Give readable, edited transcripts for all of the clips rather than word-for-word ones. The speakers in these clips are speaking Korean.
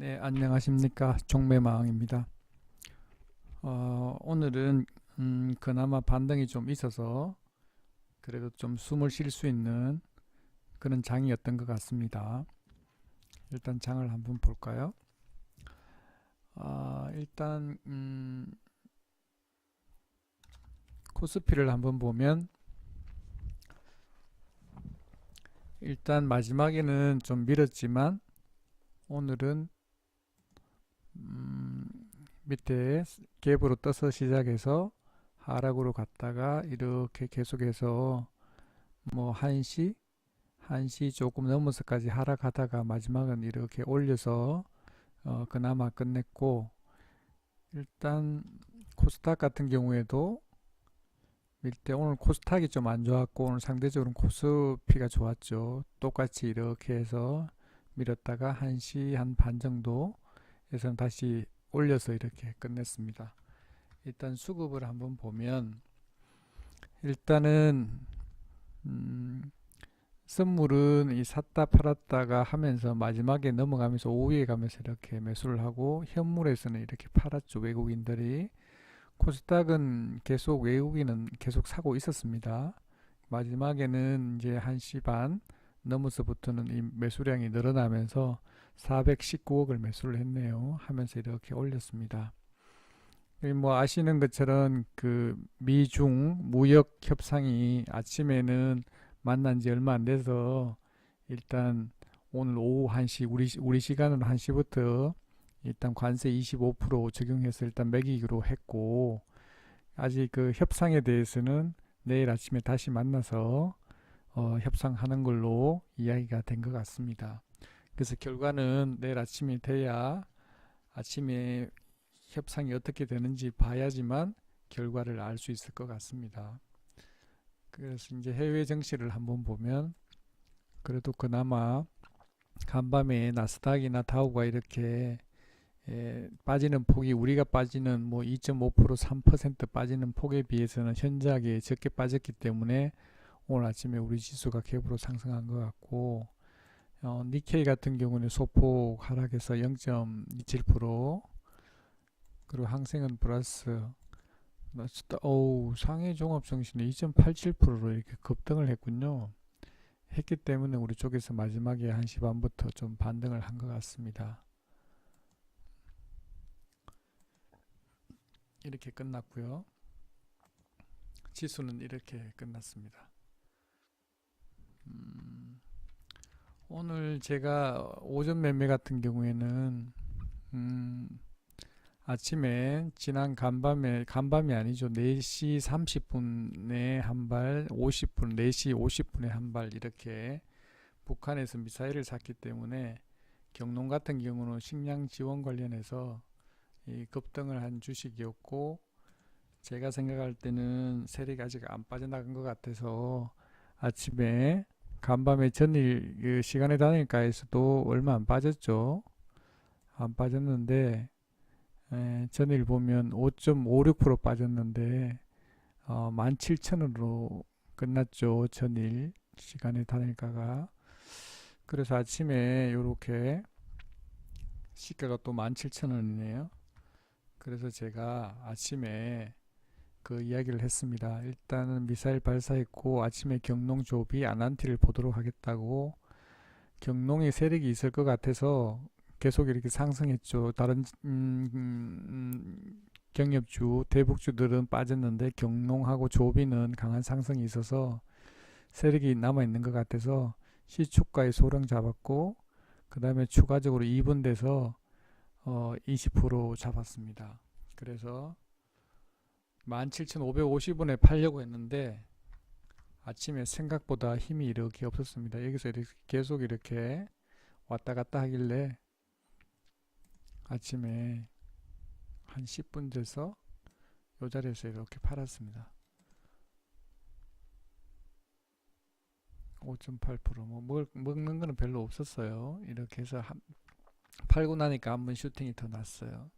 네, 안녕하십니까. 종매마왕입니다. 오늘은 그나마 반등이 좀 있어서 그래도 좀 숨을 쉴 수 있는 그런 장이었던 것 같습니다. 일단 장을 한번 볼까요? 일단 코스피를 한번 보면 일단 마지막에는 좀 밀었지만 오늘은 음, 밑에 갭으로 떠서 시작해서 하락으로 갔다가 이렇게 계속해서 뭐 1시 조금 넘어서까지 하락하다가 마지막은 이렇게 올려서 그나마 끝냈고, 일단 코스닥 같은 경우에도 밀때 오늘 코스닥이 좀 안 좋았고 오늘 상대적으로 코스피가 좋았죠. 똑같이 이렇게 해서 밀었다가 1시 한 반 정도에서는 다시 올려서 이렇게 끝냈습니다. 일단 수급을 한번 보면 일단은 음, 선물은 이 샀다 팔았다가 하면서 마지막에 넘어가면서 5위에 가면서 이렇게 매수를 하고, 현물에서는 이렇게 팔았죠. 외국인들이. 코스닥은 계속 외국인은 계속 사고 있었습니다. 마지막에는 이제 1시 반 넘어서부터는 이 매수량이 늘어나면서 419억을 매수를 했네요. 하면서 이렇게 올렸습니다. 뭐 아시는 것처럼 그 미중 무역 협상이 아침에는 만난 지 얼마 안 돼서 일단 오늘 오후 1시 우리 시간으로 1시부터 일단 관세 25% 적용해서 일단 매기기로 했고, 아직 그 협상에 대해서는 내일 아침에 다시 만나서 협상하는 걸로 이야기가 된 것 같습니다. 그래서 결과는 내일 아침이 돼야 아침에 협상이 어떻게 되는지 봐야지만 결과를 알 수 있을 것 같습니다. 그래서 이제 해외 증시를 한번 보면 그래도 그나마 간밤에 나스닥이나 다우가 이렇게 빠지는 폭이, 우리가 빠지는 뭐 2.5% 3% 빠지는 폭에 비해서는 현저하게 적게 빠졌기 때문에 오늘 아침에 우리 지수가 갭으로 상승한 것 같고, 니케이 같은 경우는 소폭 하락해서 0.27%, 그리고 항생은 플러스, 상해 종합정신이 2.87%로 이렇게 급등을 했군요. 했기 때문에 우리 쪽에서 마지막에 1시 반부터 좀 반등을 한 것 같습니다. 이렇게 끝났고요. 지수는 이렇게 끝났습니다. 오늘 제가 오전 매매 같은 경우에는 음, 아침에 지난 간밤이 아니죠. 4시 30분에 한 발, 50분, 4시 50분에 한 발 이렇게 북한에서 미사일을 쐈기 때문에 경농 같은 경우는 식량 지원 관련해서 이 급등을 한 주식이었고, 제가 생각할 때는 세력이 아직 안 빠져나간 것 같아서 아침에 간밤에 전일 그 시간에 다니까에서도 얼마 안 빠졌죠. 안 빠졌는데 전일 보면 5.56% 빠졌는데 17,000원으로 끝났죠. 전일 시간에 단일가가. 그래서 아침에 이렇게 시가가 또 17,000원이네요. 그래서 제가 아침에 그 이야기를 했습니다. 일단은 미사일 발사했고 아침에 경농 조비 아난티를 보도록 하겠다고. 경농에 세력이 있을 것 같아서 계속 이렇게 상승했죠. 다른 경협주 대북주들은 빠졌는데 경농하고 조비는 강한 상승이 있어서 세력이 남아 있는 것 같아서 시초가의 소량 잡았고, 그 다음에 추가적으로 2분돼서 20% 잡았습니다. 그래서 17,550원에 팔려고 했는데 아침에 생각보다 힘이 이렇게 없었습니다. 여기서 이렇게 계속 이렇게 왔다 갔다 하길래 아침에 한 10분 돼서 이 자리에서 이렇게 팔았습니다. 5.8%뭐 먹는 거는 별로 없었어요. 이렇게 해서 팔고 나니까 한번 슈팅이 더 났어요.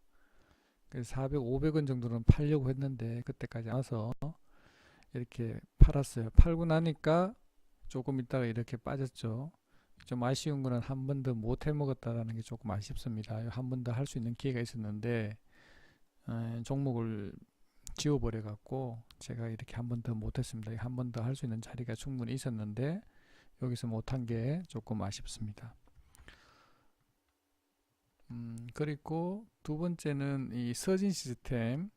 그래서 400, 500원 정도는 팔려고 했는데 그때까지 와서 이렇게 팔았어요. 팔고 나니까 조금 있다가 이렇게 빠졌죠. 좀 아쉬운 거는 한 번 더 못 해먹었다라는 게 조금 아쉽습니다. 한 번 더 할 수 있는 기회가 있었는데 종목을 지워버려 갖고 제가 이렇게 한 번 더 못했습니다. 한 번 더 할 수 있는 자리가 충분히 있었는데 여기서 못한 게 조금 아쉽습니다. 그리고 두 번째는 이 서진 시스템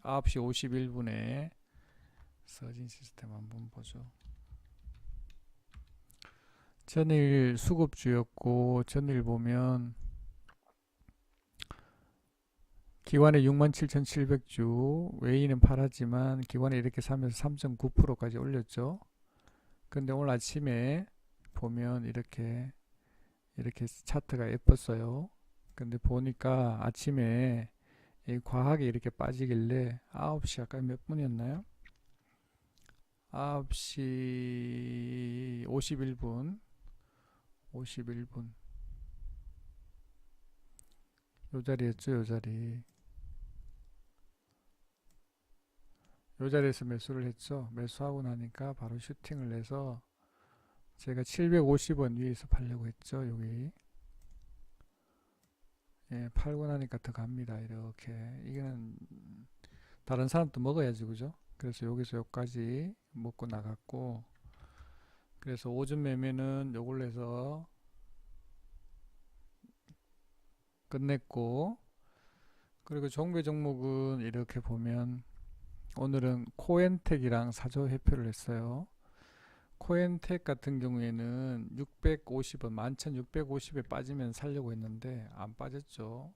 9시 51분에 서진 시스템 한번 보죠. 전일 수급주였고 전일 보면 기관에 67,700주 외인은 팔았지만 기관에 이렇게 사면서 3.9%까지 올렸죠. 근데 오늘 아침에 보면 이렇게 차트가 예뻤어요. 근데 보니까 아침에 이 과하게 이렇게 빠지길래 9시 아까 몇 분이었나요? 9시 51분 요 자리였죠. 요 자리에서 매수를 했죠. 매수하고 나니까 바로 슈팅을 내서 제가 750원 위에서 팔려고 했죠. 여기 팔고 나니까 더 갑니다. 이렇게 이거는 다른 사람도 먹어야지 그죠? 그래서 여기서 여기까지 먹고 나갔고, 그래서 오전 매매는 요걸로 해서 끝냈고, 그리고 종배 종목은 이렇게 보면 오늘은 코엔텍이랑 사조 회표를 했어요. 코엔텍 같은 경우에는 650원, 11,650에 빠지면 살려고 했는데 안 빠졌죠.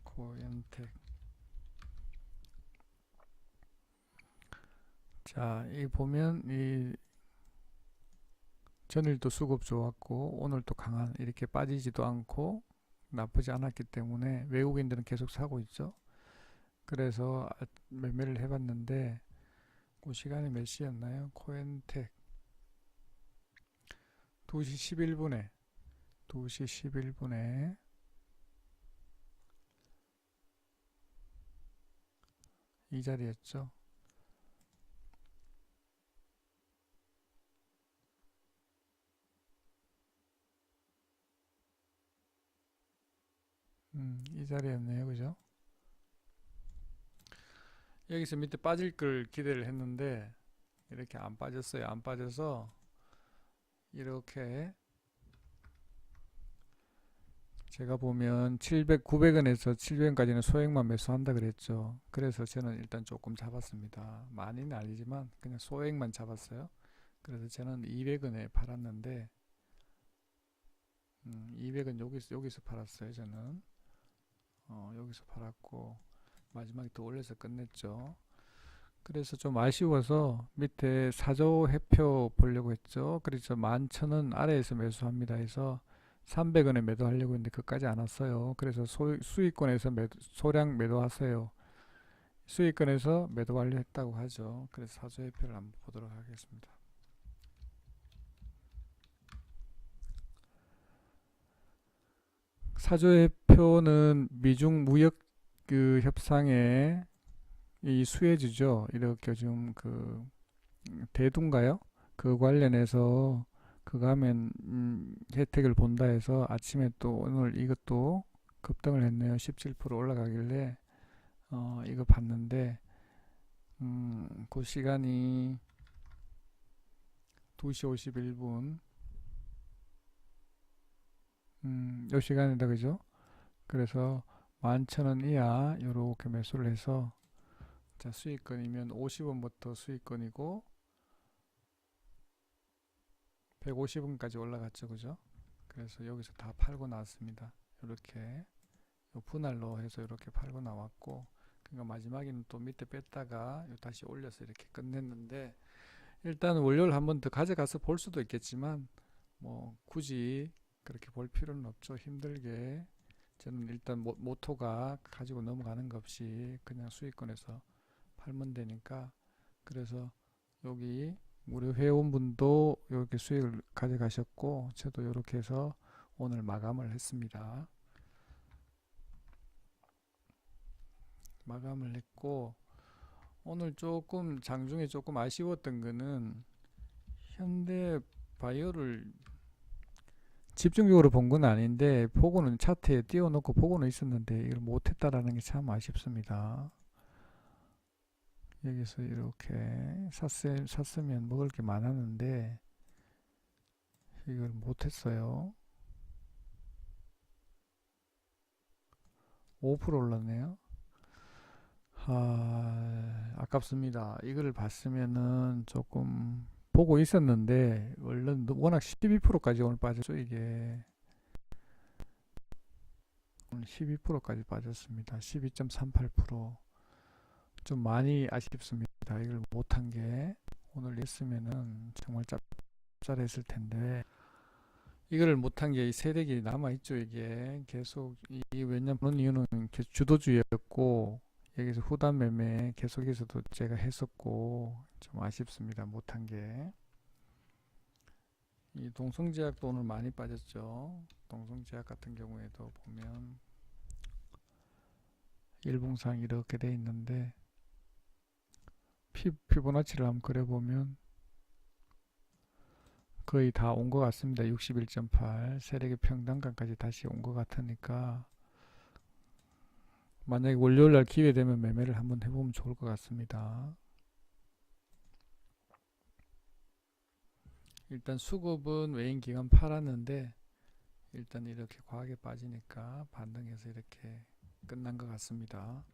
코엔텍. 자, 이 보면 이 전일도 수급 좋았고 오늘도 강한, 이렇게 빠지지도 않고 나쁘지 않았기 때문에 외국인들은 계속 사고 있죠. 그래서 매매를 해봤는데 그 시간이 몇 시였나요? 코엔텍 2시 11분에 이 자리였죠. 이 자리였네요. 그죠? 여기서 밑에 빠질 걸 기대를 했는데 이렇게 안 빠졌어요. 안 빠져서 이렇게 제가 보면 700, 900원에서 700원까지는 소액만 매수한다 그랬죠. 그래서 저는 일단 조금 잡았습니다. 많이는 아니지만 그냥 소액만 잡았어요. 그래서 저는 200원에 팔았는데 200원 여기서 팔았어요. 저는 여기서 팔았고 마지막에 또 올려서 끝냈죠. 그래서 좀 아쉬워서 밑에 사조 회표 보려고 했죠. 그래서 11,000원 아래에서 매수합니다 해서 300원에 매도하려고 했는데 그까지 안 왔어요. 그래서 수익권에서 소량 매도하세요. 수익권에서 매도 완료했다고 하죠. 그래서 사조 회표를 한번 보도록 하겠습니다. 사조 회표는 미중 무역 그 협상에 이 수혜주죠. 이렇게 좀 그 대두인가요? 그 관련해서 그거 하면 혜택을 본다 해서 아침에 또 오늘 이것도 급등을 했네요. 17% 올라가길래 이거 봤는데 그 시간이 2시 51분 요 시간이다 그죠? 그래서 11,000원 이하 요렇게 매수를 해서 자, 수익권이면 50원부터 수익권이고 150원까지 올라갔죠. 그죠? 그래서 여기서 다 팔고 나왔습니다. 이렇게 분할로 해서 이렇게 팔고 나왔고, 그러니까 마지막에는 또 밑에 뺐다가 다시 올려서 이렇게 끝냈는데, 일단 월요일 한 번 더 가져가서 볼 수도 있겠지만 뭐 굳이 그렇게 볼 필요는 없죠. 힘들게 저는 일단 모토가 가지고 넘어가는 것 없이 그냥 수익권에서 팔면 되니까, 그래서 여기 우리 회원분도 이렇게 수익을 가져가셨고 저도 이렇게 해서 오늘 마감을 했습니다. 마감을 했고, 오늘 조금 장중에 조금 아쉬웠던 거는 현대 바이오를 집중적으로 본 건 아닌데 보고는 차트에 띄워놓고 보고는 있었는데 이걸 못했다라는 게 참 아쉽습니다. 여기서 이렇게 샀으면 먹을 게 많았는데 이걸 못했어요. 5% 올랐네요. 아깝습니다. 이거를 봤으면은 조금 보고 있었는데 얼른 워낙 12%까지 오늘 빠졌죠. 이게 오늘 12%까지 빠졌습니다. 12.38%. 좀 많이 아쉽습니다. 이걸 못한 게 오늘 했으면은 정말 짭짤했을 텐데 이거를 못한 게 이 세력이 남아있죠. 이게 계속 왜냐면 그런 이유는 주도주의였고 여기서 후단 매매 계속해서도 제가 했었고 좀 아쉽습니다. 못한 게. 이 동성제약도 오늘 많이 빠졌죠. 동성제약 같은 경우에도 보면 일봉상 이렇게 돼 있는데 피보나치를 한번 그려보면 거의 다 온 것 같습니다. 61.8 세력의 평단가까지 다시 온 것 같으니까 만약에 월요일날 기회되면 매매를 한번 해보면 좋을 것 같습니다. 일단 수급은 외인 기관 팔았는데 일단 이렇게 과하게 빠지니까 반등해서 이렇게 끝난 것 같습니다.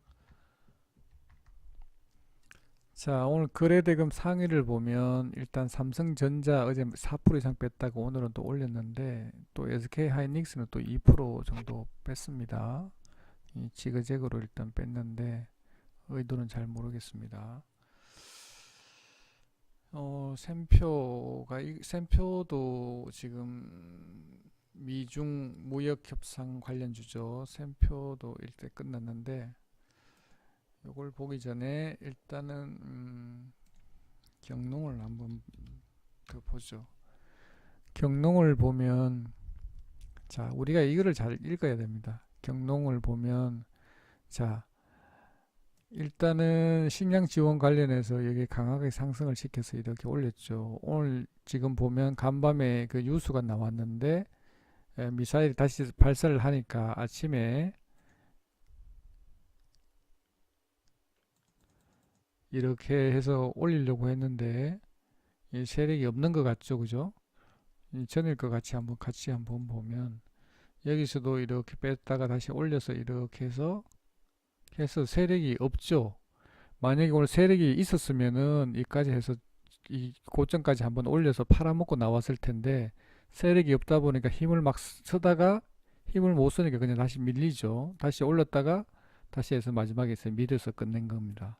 자, 오늘 거래대금 상위를 보면 일단 삼성전자 어제 4% 이상 뺐다가 오늘은 또 올렸는데 또 SK하이닉스는 또 2% 정도 뺐습니다. 이 지그재그로 일단 뺐는데 의도는 잘 모르겠습니다. 샘표도 지금 미중 무역 협상 관련주죠. 샘표도 일대 끝났는데 이걸 보기 전에 일단은 경농을 한번 더 보죠. 경농을 보면 자, 우리가 이거를 잘 읽어야 됩니다. 경농을 보면 자, 일단은 식량 지원 관련해서 여기 강하게 상승을 시켜서 이렇게 올렸죠. 오늘 지금 보면 간밤에 그 뉴스가 나왔는데 미사일이 다시 발사를 하니까 아침에 이렇게 해서 올리려고 했는데 이 세력이 없는 것 같죠, 그죠? 이 전일 것 같이 한번 보면 여기서도 이렇게 뺐다가 다시 올려서 이렇게 해서 세력이 없죠. 만약에 오늘 세력이 있었으면은 이까지 해서 이 고점까지 한번 올려서 팔아먹고 나왔을 텐데 세력이 없다 보니까 힘을 막 쓰다가 힘을 못 쓰니까 그냥 다시 밀리죠. 다시 올렸다가 다시 해서 마지막에 밀어서 끝낸 겁니다.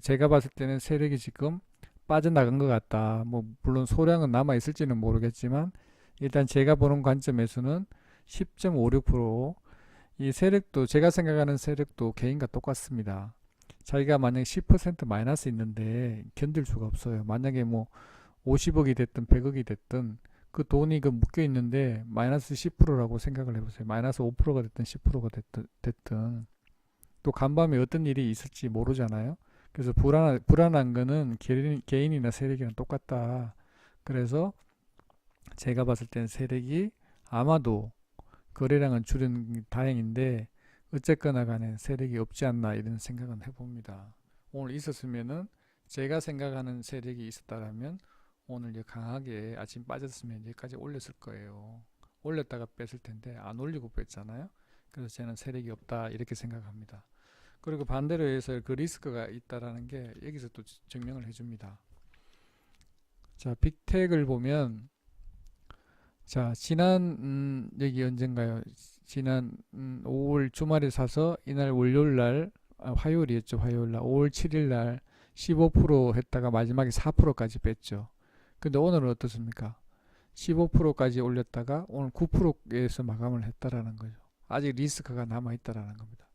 제가 봤을 때는 세력이 지금 빠져나간 것 같다. 뭐 물론 소량은 남아 있을지는 모르겠지만 일단 제가 보는 관점에서는 10.56%이 세력도 제가 생각하는 세력도 개인과 똑같습니다. 자기가 만약에 10% 마이너스 있는데 견딜 수가 없어요. 만약에 뭐 50억이 됐든 100억이 됐든 그 돈이 그 묶여 있는데 마이너스 10%라고 생각을 해보세요. 마이너스 5%가 됐든 10%가 됐든 또 간밤에 어떤 일이 있을지 모르잖아요. 그래서 불안한 거는 개인이나 세력이랑 똑같다. 그래서 제가 봤을 때는 세력이 아마도 거래량은 줄은 다행인데 어쨌거나 간에 세력이 없지 않나 이런 생각은 해봅니다. 오늘 있었으면은 제가 생각하는 세력이 있었다라면 오늘 강하게 아침 빠졌으면 여기까지 올렸을 거예요. 올렸다가 뺐을 텐데 안 올리고 뺐잖아요. 그래서 저는 세력이 없다 이렇게 생각합니다. 그리고 반대로 해서 그 리스크가 있다라는 게 여기서 또 증명을 해줍니다. 자, 빅텍을 보면 자, 지난 여기 언젠가요? 지난 5월 주말에 사서 이날 월요일날 화요일이었죠. 화요일날 5월 7일날 15% 했다가 마지막에 4%까지 뺐죠. 근데 오늘은 어떻습니까? 15%까지 올렸다가 오늘 9%에서 마감을 했다라는 거죠. 아직 리스크가 남아있다라는 겁니다.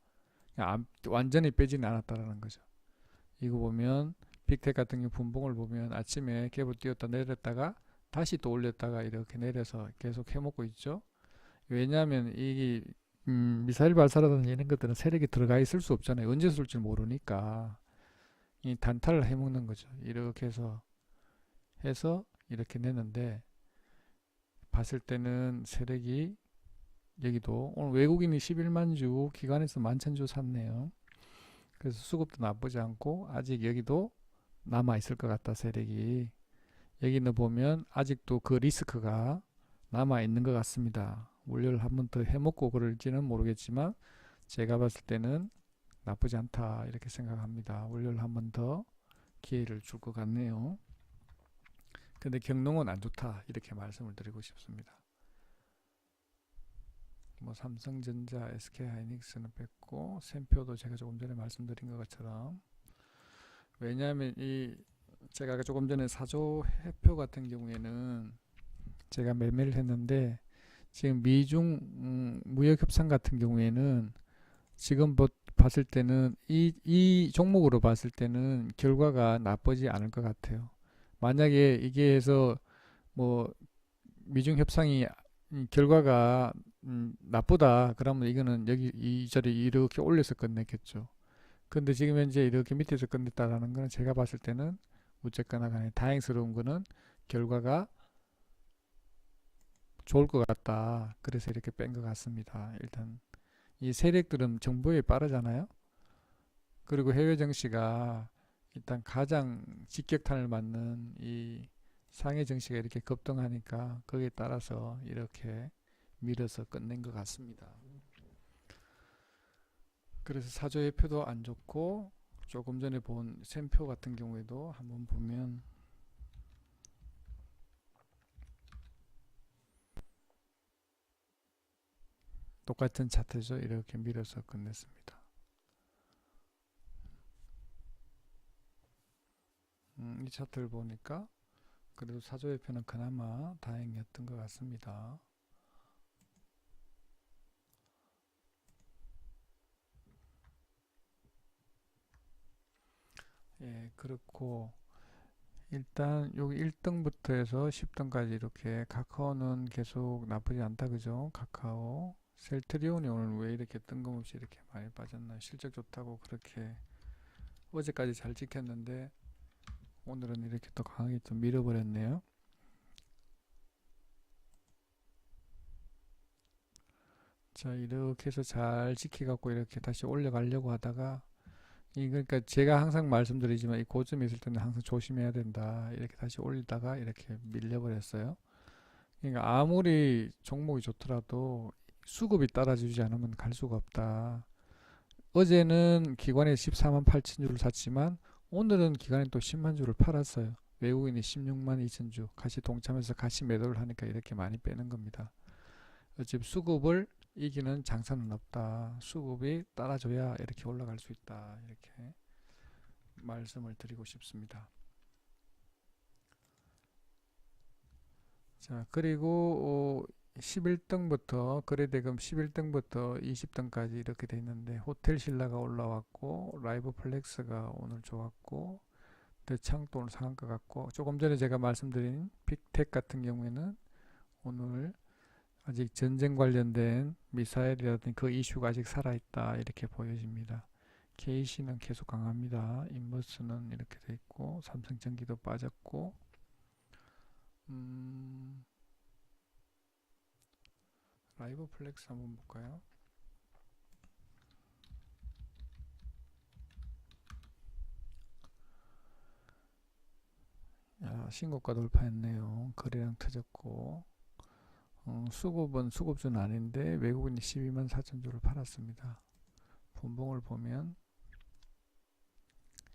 완전히 빼지는 않았다라는 거죠. 이거 보면 빅텍 같은 경우 분봉을 보면 아침에 갭을 띄웠다 내렸다가 다시 또 올렸다가 이렇게 내려서 계속 해먹고 있죠. 왜냐하면 이 미사일 발사라든지 이런 것들은 세력이 들어가 있을 수 없잖아요. 언제 쏠지 모르니까 이 단타를 해먹는 거죠. 이렇게 해서 이렇게 내는데 봤을 때는 세력이 여기도 오늘 외국인이 11만 주 기관에서 11,000주 샀네요. 그래서 수급도 나쁘지 않고 아직 여기도 남아 있을 것 같다 세력이. 여기는 보면 아직도 그 리스크가 남아 있는 것 같습니다. 원료를 한번 더 해먹고 그럴지는 모르겠지만 제가 봤을 때는 나쁘지 않다 이렇게 생각합니다. 원료를 한번 더 기회를 줄 것 같네요. 근데 경농은 안 좋다 이렇게 말씀을 드리고 싶습니다. 뭐 삼성전자, SK하이닉스는 뺐고 샘표도 제가 조금 전에 말씀드린 것처럼, 왜냐하면 이 제가 조금 전에 사조 해표 같은 경우에는 제가 매매를 했는데 지금 미중 무역 협상 같은 경우에는 지금 봤을 때는 이 종목으로 봤을 때는 결과가 나쁘지 않을 것 같아요. 만약에 이게 해서 뭐 미중 협상이 결과가 나쁘다 그러면 이거는 여기 이 자리 이렇게 올려서 끝냈겠죠. 근데 지금 현재 이렇게 밑에서 끝냈다라는 거는 제가 봤을 때는 어쨌거나 간에 다행스러운 거는 결과가 좋을 것 같다. 그래서 이렇게 뺀 것 같습니다. 일단 이 세력들은 정보에 빠르잖아요. 그리고 해외 증시가 일단 가장 직격탄을 맞는 이 상해 증시가 이렇게 급등하니까 거기에 따라서 이렇게 밀어서 끝낸 것 같습니다. 그래서 사조회표도 안 좋고 조금 전에 본 샘표 같은 경우에도 한번 보면 똑같은 차트죠. 이렇게 밀어서 끝냈습니다. 이 차트를 보니까 그래도 사조회표는 그나마 다행이었던 것 같습니다. 예, 그렇고 일단 여기 1등부터 해서 10등까지 이렇게 카카오는 계속 나쁘지 않다 그죠? 카카오 셀트리온이 오늘 왜 이렇게 뜬금없이 이렇게 많이 빠졌나? 실적 좋다고 그렇게 어제까지 잘 지켰는데 오늘은 이렇게 또 강하게 좀 밀어버렸네요. 자, 이렇게 해서 잘 지켜갖고 이렇게 다시 올려가려고 하다가 그러니까 제가 항상 말씀드리지만 이 고점에 있을 때는 항상 조심해야 된다. 이렇게 다시 올리다가 이렇게 밀려버렸어요. 그러니까 아무리 종목이 좋더라도 수급이 따라주지 않으면 갈 수가 없다. 어제는 기관에 14만 8천 주를 샀지만 오늘은 기관에 또 10만 주를 팔았어요. 외국인이 16만 2천 주 같이 동참해서 같이 매도를 하니까 이렇게 많이 빼는 겁니다. 어차피 수급을 이기는 장사는 없다. 수급이 따라줘야 이렇게 올라갈 수 있다. 이렇게 말씀을 드리고 싶습니다. 자, 그리고 11등부터 거래대금 11등부터 20등까지 이렇게 돼 있는데 호텔신라가 올라왔고 라이브 플렉스가 오늘 좋았고 대창도 오늘 상한가 같고 조금 전에 제가 말씀드린 빅텍 같은 경우에는 오늘 아직 전쟁 관련된 미사일이라든지 그 이슈가 아직 살아있다 이렇게 보여집니다. KC는 계속 강합니다. 인버스는 이렇게 돼 있고 삼성전기도 빠졌고 라이브 플렉스 한번 볼까요? 야, 신고가 돌파했네요. 거래량 터졌고 수급은 수급주는 아닌데 외국인이 12만 4천 주를 팔았습니다. 분봉을 보면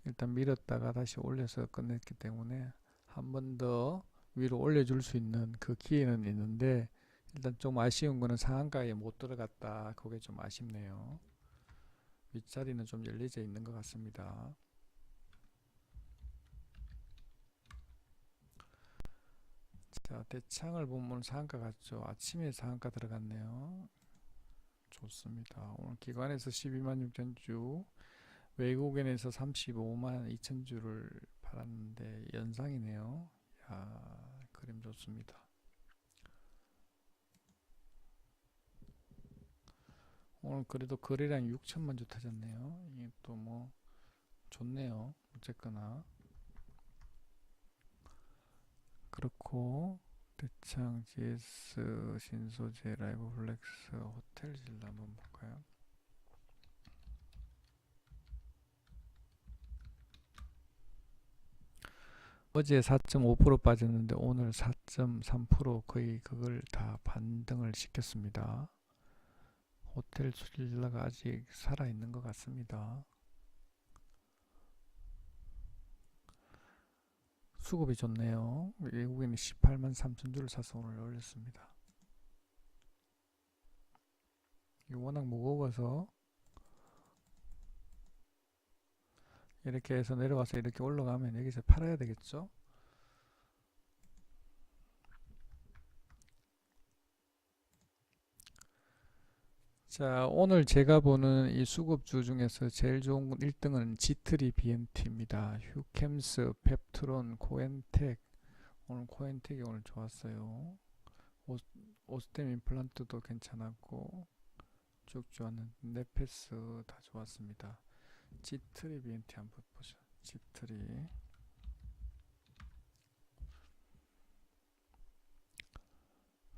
일단 밀었다가 다시 올려서 끝냈기 때문에 한 번 더 위로 올려줄 수 있는 그 기회는 있는데 일단 좀 아쉬운 거는 상한가에 못 들어갔다. 그게 좀 아쉽네요. 윗자리는 좀 열려져 있는 것 같습니다. 자, 대창을 보면 상한가 같죠. 아침에 상한가 들어갔네요. 좋습니다. 오늘 기관에서 12만 6천 주, 외국인에서 35만 2천 주를 팔았는데 연상이네요. 야, 그림 좋습니다. 오늘 그래도 거래량 6천만 주 터졌네요. 이게 또 뭐 좋네요. 어쨌거나 그렇고 대창, GS, 신소재, 라이브 플렉스, 호텔질 한번 볼까요? 어제 4.5% 빠졌는데 오늘 4.3% 거의 그걸 다 반등을 시켰습니다. 호텔 수질라가 아직 살아있는 것 같습니다. 수급이 좋네요. 외국인이 18만 3천 주를 사서 오늘 올렸습니다. 이게 워낙 무거워서 이렇게 해서 내려와서 이렇게 올라가면 여기서 팔아야 되겠죠? 자, 오늘 제가 보는 이 수급주 중에서 제일 좋은 1등은 G3 BMT입니다. 휴캠스, 펩트론, 코엔텍. 오늘 코엔텍이 오늘 좋았어요. 오스템 임플란트도 괜찮았고 쭉 좋았는데 네페스 다 좋았습니다. G3 BMT 한번 보죠. G3.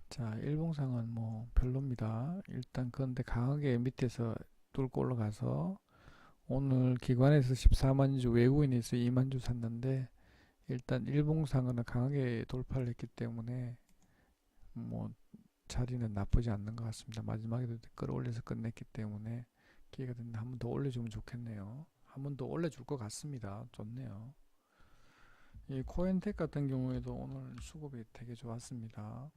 자, 일봉상은 뭐 별로입니다. 일단 그런데 강하게 밑에서 뚫고 올라가서 오늘 기관에서 14만 주, 외국인에서 2만 주 샀는데 일단 일봉상은 강하게 돌파를 했기 때문에 뭐 자리는 나쁘지 않는 것 같습니다. 마지막에도 끌어올려서 끝냈기 때문에 기회가 된다 한 번 더 올려주면 좋겠네요. 한 번 더 올려줄 것 같습니다. 좋네요. 이 코엔텍 같은 경우에도 오늘 수급이 되게 좋았습니다.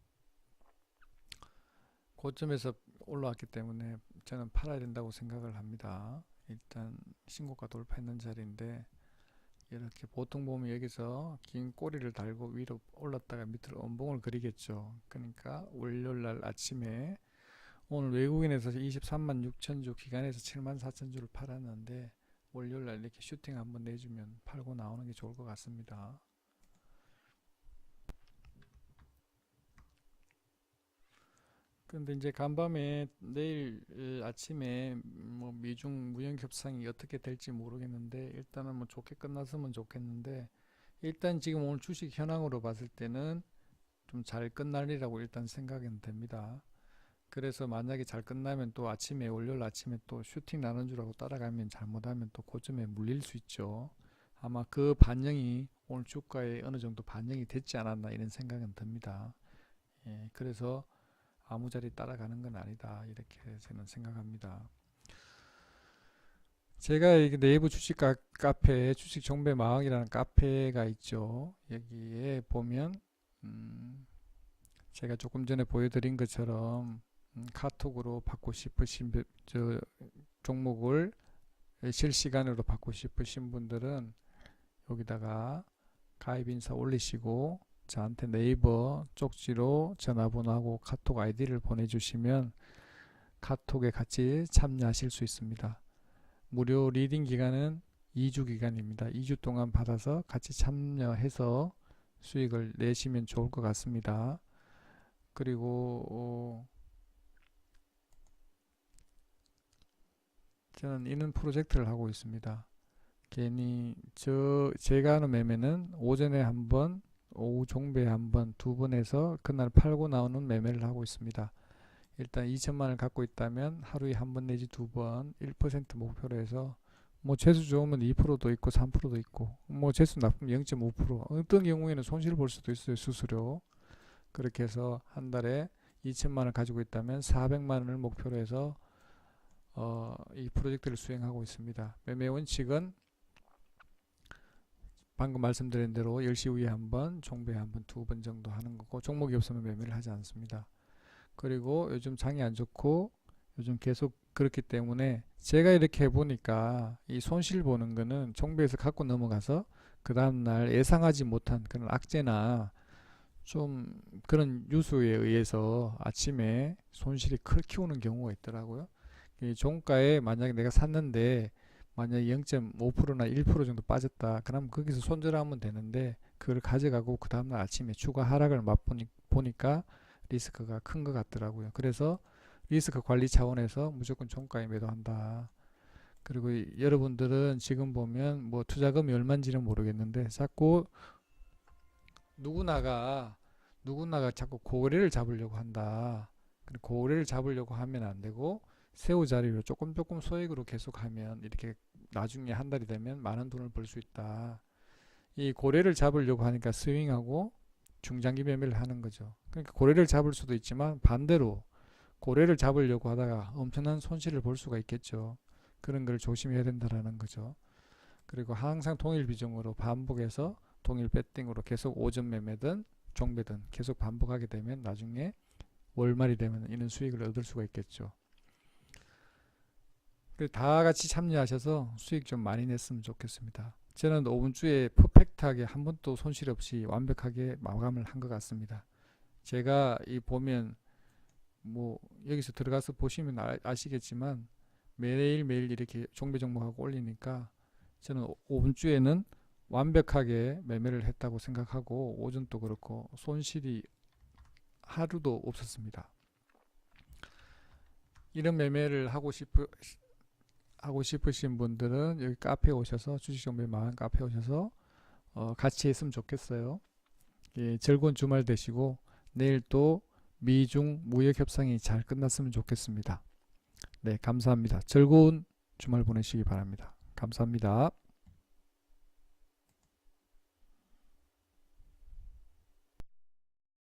고점에서 올라왔기 때문에 저는 팔아야 된다고 생각을 합니다. 일단 신고가 돌파했는 자리인데 이렇게 보통 보면 여기서 긴 꼬리를 달고 위로 올랐다가 밑으로 음봉을 그리겠죠. 그러니까 월요일날 아침에 오늘 외국인에서 23만 6천 주, 기관에서 7만 4천 주를 팔았는데 월요일날 이렇게 슈팅 한번 내주면 팔고 나오는 게 좋을 것 같습니다. 근데 이제 간밤에 내일 아침에 뭐 미중 무역 협상이 어떻게 될지 모르겠는데 일단은 뭐 좋게 끝났으면 좋겠는데 일단 지금 오늘 주식 현황으로 봤을 때는 좀 잘 끝날이라고 일단 생각은 됩니다. 그래서 만약에 잘 끝나면 또 아침에 월요일 아침에 또 슈팅 나는 줄 알고 따라가면 잘못하면 또 고점에 물릴 수 있죠. 아마 그 반영이 오늘 주가에 어느 정도 반영이 됐지 않았나 이런 생각은 듭니다. 예, 그래서 아무 자리 따라가는 건 아니다 이렇게 저는 생각합니다. 제가 이 네이버 주식 카페 주식 정배 마왕이라는 카페가 있죠. 여기에 보면 제가 조금 전에 보여드린 것처럼 카톡으로 받고 싶으신 종목을 실시간으로 받고 싶으신 분들은 여기다가 가입 인사 올리시고 저한테 네이버 쪽지로 전화번호하고 카톡 아이디를 보내주시면 카톡에 같이 참여하실 수 있습니다. 무료 리딩 기간은 2주 기간입니다. 2주 동안 받아서 같이 참여해서 수익을 내시면 좋을 것 같습니다. 그리고 저는 이런 프로젝트를 하고 있습니다. 괜히 제가 하는 매매는 오전에 한 번, 오후 종배에 한 번, 두 번 해서 그날 팔고 나오는 매매를 하고 있습니다. 일단 2천만 원을 갖고 있다면 하루에 한 번 내지 두 번 1% 목표로 해서 뭐 재수 좋으면 2%도 있고 3%도 있고 뭐 재수 나쁘면 0.5% 어떤 경우에는 손실 볼 수도 있어요. 수수료. 그렇게 해서 한 달에 2천만 원을 가지고 있다면 400만 원을 목표로 해서 이 프로젝트를 수행하고 있습니다. 매매 원칙은 방금 말씀드린 대로 10시 후에 한 번, 종배에 한 번, 두 번 정도 하는 거고 종목이 없으면 매매를 하지 않습니다. 그리고 요즘 장이 안 좋고 요즘 계속 그렇기 때문에 제가 이렇게 해보니까 이 손실 보는 거는 종배에서 갖고 넘어가서 그 다음날 예상하지 못한 그런 악재나 좀 그런 뉴스에 의해서 아침에 손실이 클 키우는 경우가 있더라고요. 이 종가에 만약에 내가 샀는데 만약에 0.5%나 1% 정도 빠졌다. 그럼 거기서 손절하면 되는데 그걸 가져가고 그 다음날 아침에 추가 하락을 맛보니까 리스크가 큰 것 같더라고요. 그래서 리스크 관리 차원에서 무조건 종가에 매도한다. 그리고 여러분들은 지금 보면 뭐 투자금이 얼마인지는 모르겠는데 자꾸 누구나가 누구나가 자꾸 고래를 잡으려고 한다. 고래를 잡으려고 하면 안 되고 새우자리로 조금 조금 소액으로 계속하면 이렇게 나중에 한 달이 되면 많은 돈을 벌 수 있다. 이 고래를 잡으려고 하니까 스윙하고 중장기 매매를 하는 거죠. 그러니까 고래를 잡을 수도 있지만 반대로 고래를 잡으려고 하다가 엄청난 손실을 볼 수가 있겠죠. 그런 걸 조심해야 된다라는 거죠. 그리고 항상 동일 비중으로 반복해서 동일 배팅으로 계속 오전 매매든 종배든 계속 반복하게 되면 나중에 월말이 되면 이런 수익을 얻을 수가 있겠죠. 다 같이 참여하셔서 수익 좀 많이 냈으면 좋겠습니다. 저는 5분주에 퍼펙트하게 한 번도 손실 없이 완벽하게 마감을 한 것 같습니다. 제가 이 보면 뭐 여기서 들어가서 보시면 아시겠지만 매일매일 이렇게 종배 종목하고 올리니까 저는 5분주에는 완벽하게 매매를 했다고 생각하고 오전도 그렇고 손실이 하루도 없었습니다. 이런 매매를 하고 싶으신 분들은 여기 카페에 오셔서 주식정보의 마음 카페에 오셔서 같이 했으면 좋겠어요. 예, 즐거운 주말 되시고 내일 또 미중 무역 협상이 잘 끝났으면 좋겠습니다. 네, 감사합니다. 즐거운 주말 보내시기 바랍니다. 감사합니다.